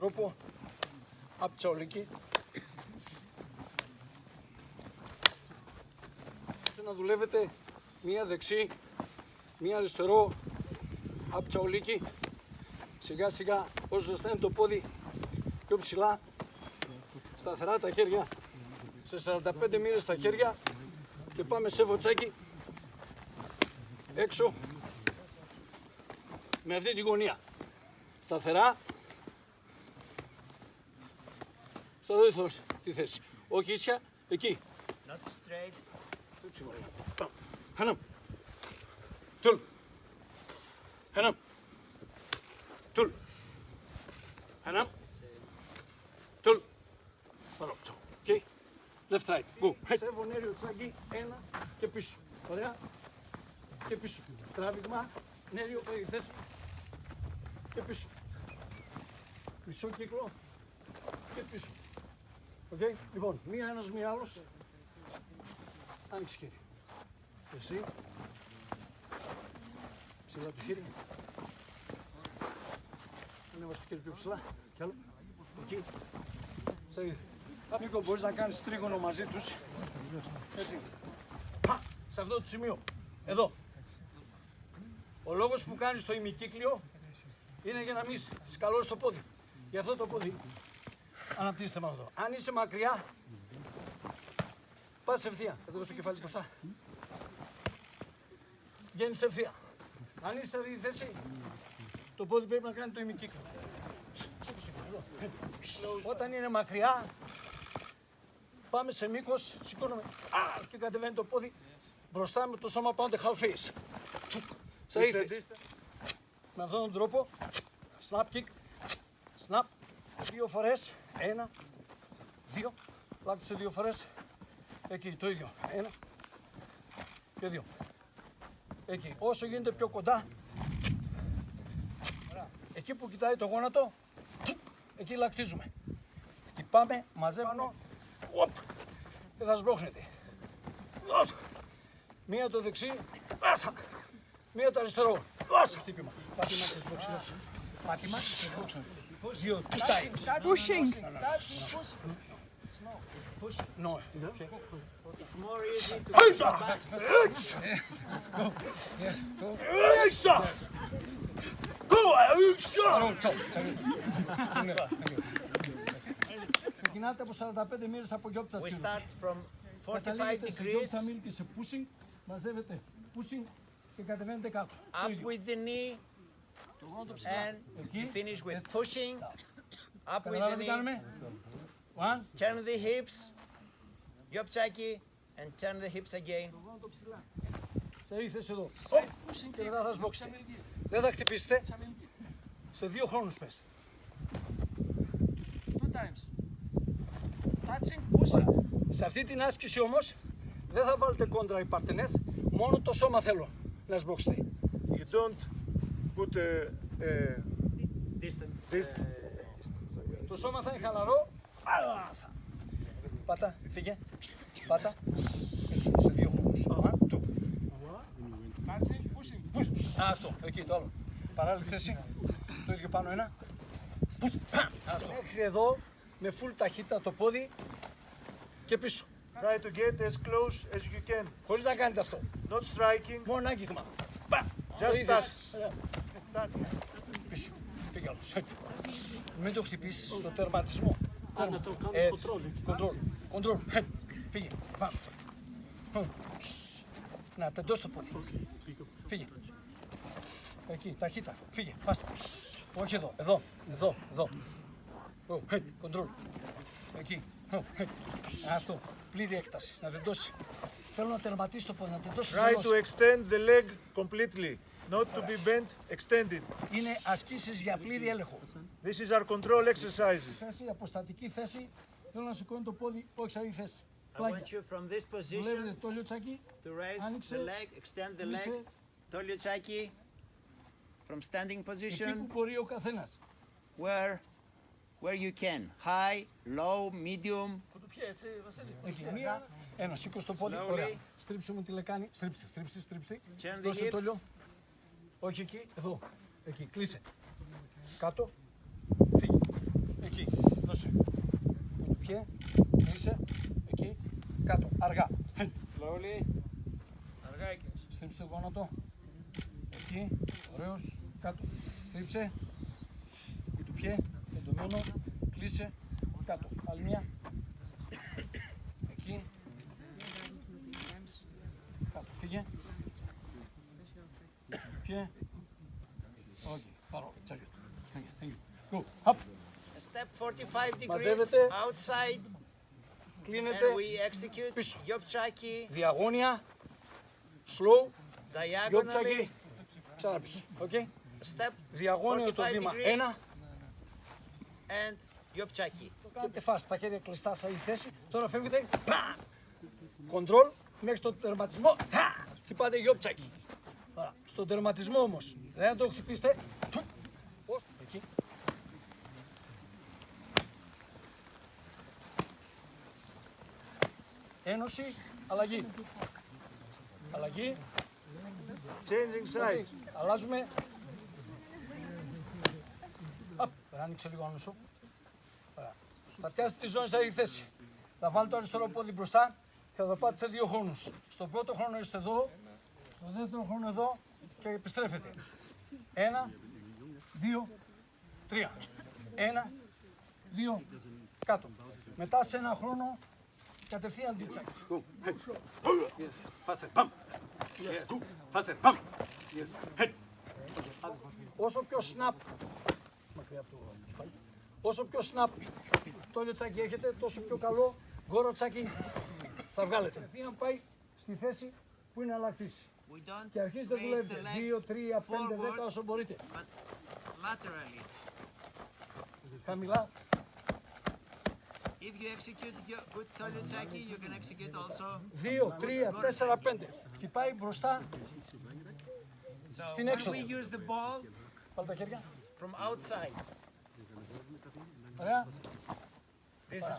τρόπο από τσαολική. Να δουλεύετε μία δεξί, μία αριστερό από τσαολική. Σιγά σιγά όσο ζεσταίνει το πόδι πιο ψηλά, σταθερά τα χέρια, σε 45 μοίρες τα χέρια και πάμε σε βοτσάκι έξω με αυτή τη γωνία. Σταθερά, στα δω τη θέση. Όχι ίσια, εκεί. Not straight. Hanım. Tul. Hanım. Tul. Hanım. Tul. Παρόψο. Okay. Left right. Go. Σέβω νέριο τσάκι. Ένα και πίσω. Ωραία. Και πίσω. Τράβηγμα. Νέριο θέση. Και πίσω. Πίσω κύκλο. Και πίσω. Okay. Λοιπόν, μία ένας, μία άλλος. Άνοιξε χέρι. Εσύ. Ψηλά το χέρι. Ανέβασε το χέρι πιο ψηλά. Κι άλλο. Εκεί. Νίκο, μπορείς να κάνεις τρίγωνο μαζί τους. Έτσι. Σε αυτό το σημείο. Εδώ. Ο λόγος που κάνεις το ημικύκλιο είναι για να μην σκαλώσεις το πόδι. Γι' αυτό το πόδι αναπτύσσεται με αυτό. Αν είσαι μακριά, πας ευθεία. Εδώ στο κεφάλι μπροστά. Βγαίνεις ευθεία. Αν είσαι σε αυτή τη θέση, το πόδι πρέπει να κάνει το ημικύκλιο. Όταν είναι μακριά, πάμε σε μήκος, σηκώνουμε και κατεβαίνει το πόδι μπροστά με το σώμα πάνω half face. Σε ίσες. Με αυτόν τον τρόπο, snap kick, snap, 2 φορές, 1, 2, λάκτισε 2 φορές, εκεί το ίδιο, 1 και 2. Εκεί, όσο γίνεται πιο κοντά, εκεί που κοιτάει το γόνατο, εκεί λακτίζουμε. Χτυπάμε, μαζεύουμε, και θα σμπρώχνετε. Μία το δεξί, μία το αριστερό. Χτύπημα. Πάτημα και σμπρώξιμος. Πάτημα και σμπρώξιμος. 2, 2 times. Pushing. No. It's more easy to push back. Go. Yes, go. Ξεκινάτε από 45 μοίρες από γιόπτα. We start from 45 Καταλήγετε σε degrees, γιόπτα μίλ και σε pushing. Μαζεύετε pushing και κατεβαίνετε κάτω. up with the knee, and you finish with pushing, up with the Καταλάβατε τι knee, κάνουμε. One. turn the hips, yopchaki, and turn the hips again. Σε ήρθες εδώ. Και μετά θα σμπρώξετε. Δεν θα χτυπήσετε. Σε 2 χρόνους πες. 2 times. Touching, pushing. Σε αυτή την άσκηση όμως δεν θα βάλετε κόντρα οι παρτενέρ. Μόνο το σώμα θέλω να σμπρώξετε. You don't put Distant. Το σώμα θα είναι χαλαρό. Πάτα, φύγε. Πάτα. Σε 2 χρόνους. One, two. Touching, pushing. Πούς. Αυτό, εκεί το άλλο. Παράλληλη θέση. Το ίδιο πάνω ένα. Πούς. Μέχρι εδώ με full ταχύτητα το πόδι και πίσω. try to get as close as you can. Χωρίς να κάνετε αυτό. Not striking, Μόνο άγγιγμα. just touch. Touch. Πίσω. Φύγε άλλος. Μην το χτυπήσεις στο τερματισμό. να το κάνω Έτσι. control. Κοντρόλ. Φύγε. Πάμε. Να τεντώσει το πόδι. Φύγε. Εκεί, ταχύτητα. Φύγε. Φάστε. Όχι εδώ. Εδώ. Κοντρόλ. Εκεί. Αυτό. Πλήρη έκταση. Να τεντώσει. Θέλω να τερματίσει το πόδι. Να τεντώσει. Try to extend the leg completely, not to be bent, extended. Είναι ασκήσεις για πλήρη έλεγχο. This is our control exercises. Θέση, αποστατική θέση. Θέλω να σηκώνει το πόδι, όχι σε αυτή τη θέση. I want you from this Δουλεύετε position το λιοτσάκι. to raise Άνοιξε. the leg, extend the leg, Κλείσε. tolyochaki, from standing Εκεί που position, μπορεί ο καθένας. where you can. High, low, medium. Ποια έτσι, Βασίλη. Εκεί, μία, ένα, σήκω στο πόδι, Slowly. ωραία. Στρίψε μου τη λεκάνη, στρίψε. Turn the Δώσε το hips. λιό. Όχι εκεί, εδώ. Εκεί, κλείσε. Κάτω. Φύγει. Κάτω. Αργά. Slowly. Αργά έκαιος. Στρίψε το γόνατο. Εκεί. Ωραίος. Κάτω. Στρίψε. Και του πιέ. Εντωμένο. Κλείσε. Κάτω. Άλλη μία. Εκεί. Κάτω. Φύγε. Πιέ. Οκ. Πάρω. Τσάγιο. Thank you. Go. Up. Step 45 degrees Μαζεύετε. outside. Κλείνετε. And we execute Πίσω. Yopchaki Διαγώνια. Slow. diagonally. Γιόπτσακι. Ξανά πίσω. Οκ. Step Διαγώνιο το 45 βήμα. degrees. Ένα. and Yopchaki. Το κάνετε φάση. Τα χέρια κλειστά σε άλλη θέση. Τώρα φεύγετε. Κοντρόλ μέχρι το τερματισμό. Χτυπάτε γιόπτσακι. Ωραία. Στον τερματισμό όμως. Δεν το χτυπήσετε. Πώς. Εκεί. Ένωση. Αλλαγή. Αλλαγή. Changing sides. Αλλάζουμε. Απ, άνοιξε λίγο άνω σου. Ωραία. Θα πιάσετε τη ζώνη σε άλλη θέση. Θα βάλετε το αριστερό πόδι μπροστά και θα το πάτε σε δύο χρόνους. Στον πρώτο χρόνο είστε εδώ, στο δεύτερο χρόνο εδώ και επιστρέφετε. 1, 2, 3. 1, 2, κάτω. Μετά σε ένα χρόνο κατευθείαν δίπλα. Yes. Faster, pump. Yes. Faster, pump. Yes. Head. Όσο πιο snap, μακριά από το κεφάλι, όσο πιο snap το λιοτσάκι έχετε, τόσο πιο καλό γόρο τσάκι θα βγάλετε. Κατευθείαν πάει στη θέση που είναι αλλακτής. We don't Και αρχίζετε να raise the δουλεύετε. leg 2, 3, 5, 10 forward, όσο μπορείτε. but laterally. Χαμηλά. If you execute your good Tolyochaki, you can execute also. 2, 3, 4, 5. Χτυπάει μπροστά. So Στην when έξοδο. we use the ball Πάλι τα χέρια. from outside, Ωραία. this is